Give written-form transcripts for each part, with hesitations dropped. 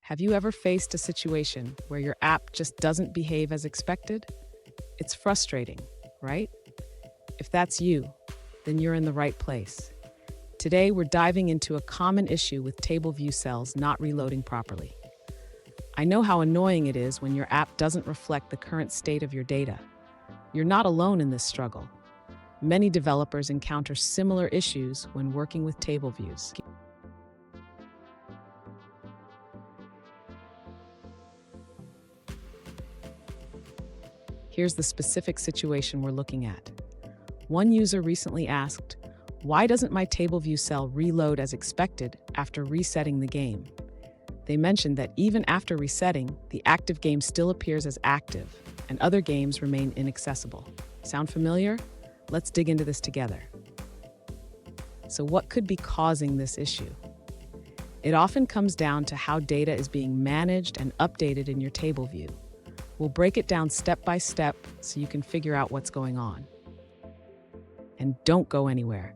Have you ever faced a situation where your app just doesn't behave as expected? It's frustrating, right? If that's you, then you're in the right place. Today, we're diving into a common issue with TableViewCells not reloading properly. I know how annoying it is when your app doesn't reflect the current state of your data. You're not alone in this struggle. Many developers encounter similar issues when working with TableViews. Here's the specific situation we're looking at. One user recently asked, "Why doesn't my TableView cell reload as expected after resetting the game?" They mentioned that even after resetting, the active game still appears as active, and other games remain inaccessible. Sound familiar? Let's dig into this together. So what could be causing this issue? It often comes down to how data is being managed and updated in your TableView. We'll break it down step by step so you can figure out what's going on. And don't go anywhere.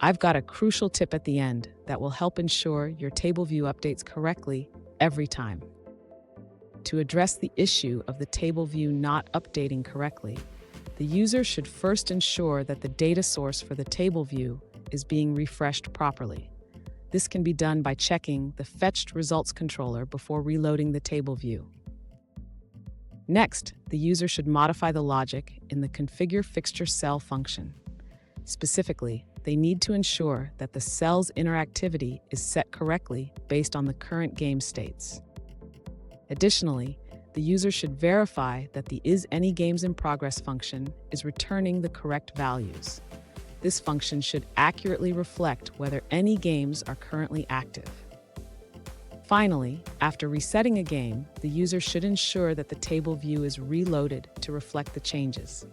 I've got a crucial tip at the end that will help ensure your TableView updates correctly every time. To address the issue of the TableView not updating correctly, the user should first ensure that the data source for the TableView is being refreshed properly. This can be done by checking the Fetched Results controller before reloading the TableView. Next, the user should modify the logic in the Configure Fixture Cell function. Specifically, they need to ensure that the cell's interactivity is set correctly based on the current game states. Additionally, the user should verify that the isAnyGamesInProgress function is returning the correct values. This function should accurately reflect whether any games are currently active. Finally, after resetting a game, the user should ensure that the TableView is reloaded to reflect the changes.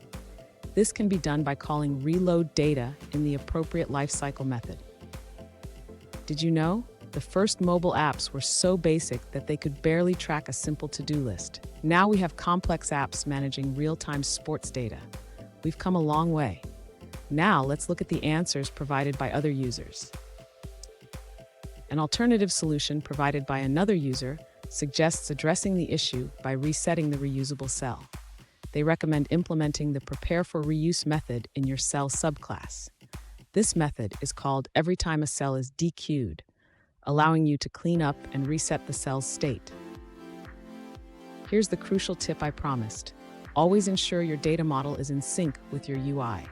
This can be done by calling reload data in the appropriate lifecycle method. Did you know? The first mobile apps were so basic that they could barely track a simple to-do list. Now we have complex apps managing real-time sports data. We've come a long way. Now let's look at the answers provided by other users. An alternative solution provided by another user suggests addressing the issue by resetting the reusable cell. They recommend implementing the Prepare for Reuse method in your cell subclass. This method is called every time a cell is dequeued, allowing you to clean up and reset the cell's state. Here's the crucial tip I promised. Always ensure your data model is in sync with your UI.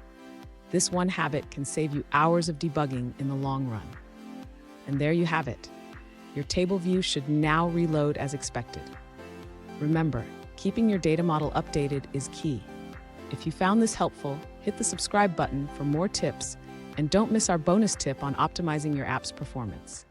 This one habit can save you hours of debugging in the long run. And there you have it. Your TableView should now reload as expected. Remember, keeping your data model updated is key. If you found this helpful, hit the subscribe button for more tips, and don't miss our bonus tip on optimizing your app's performance.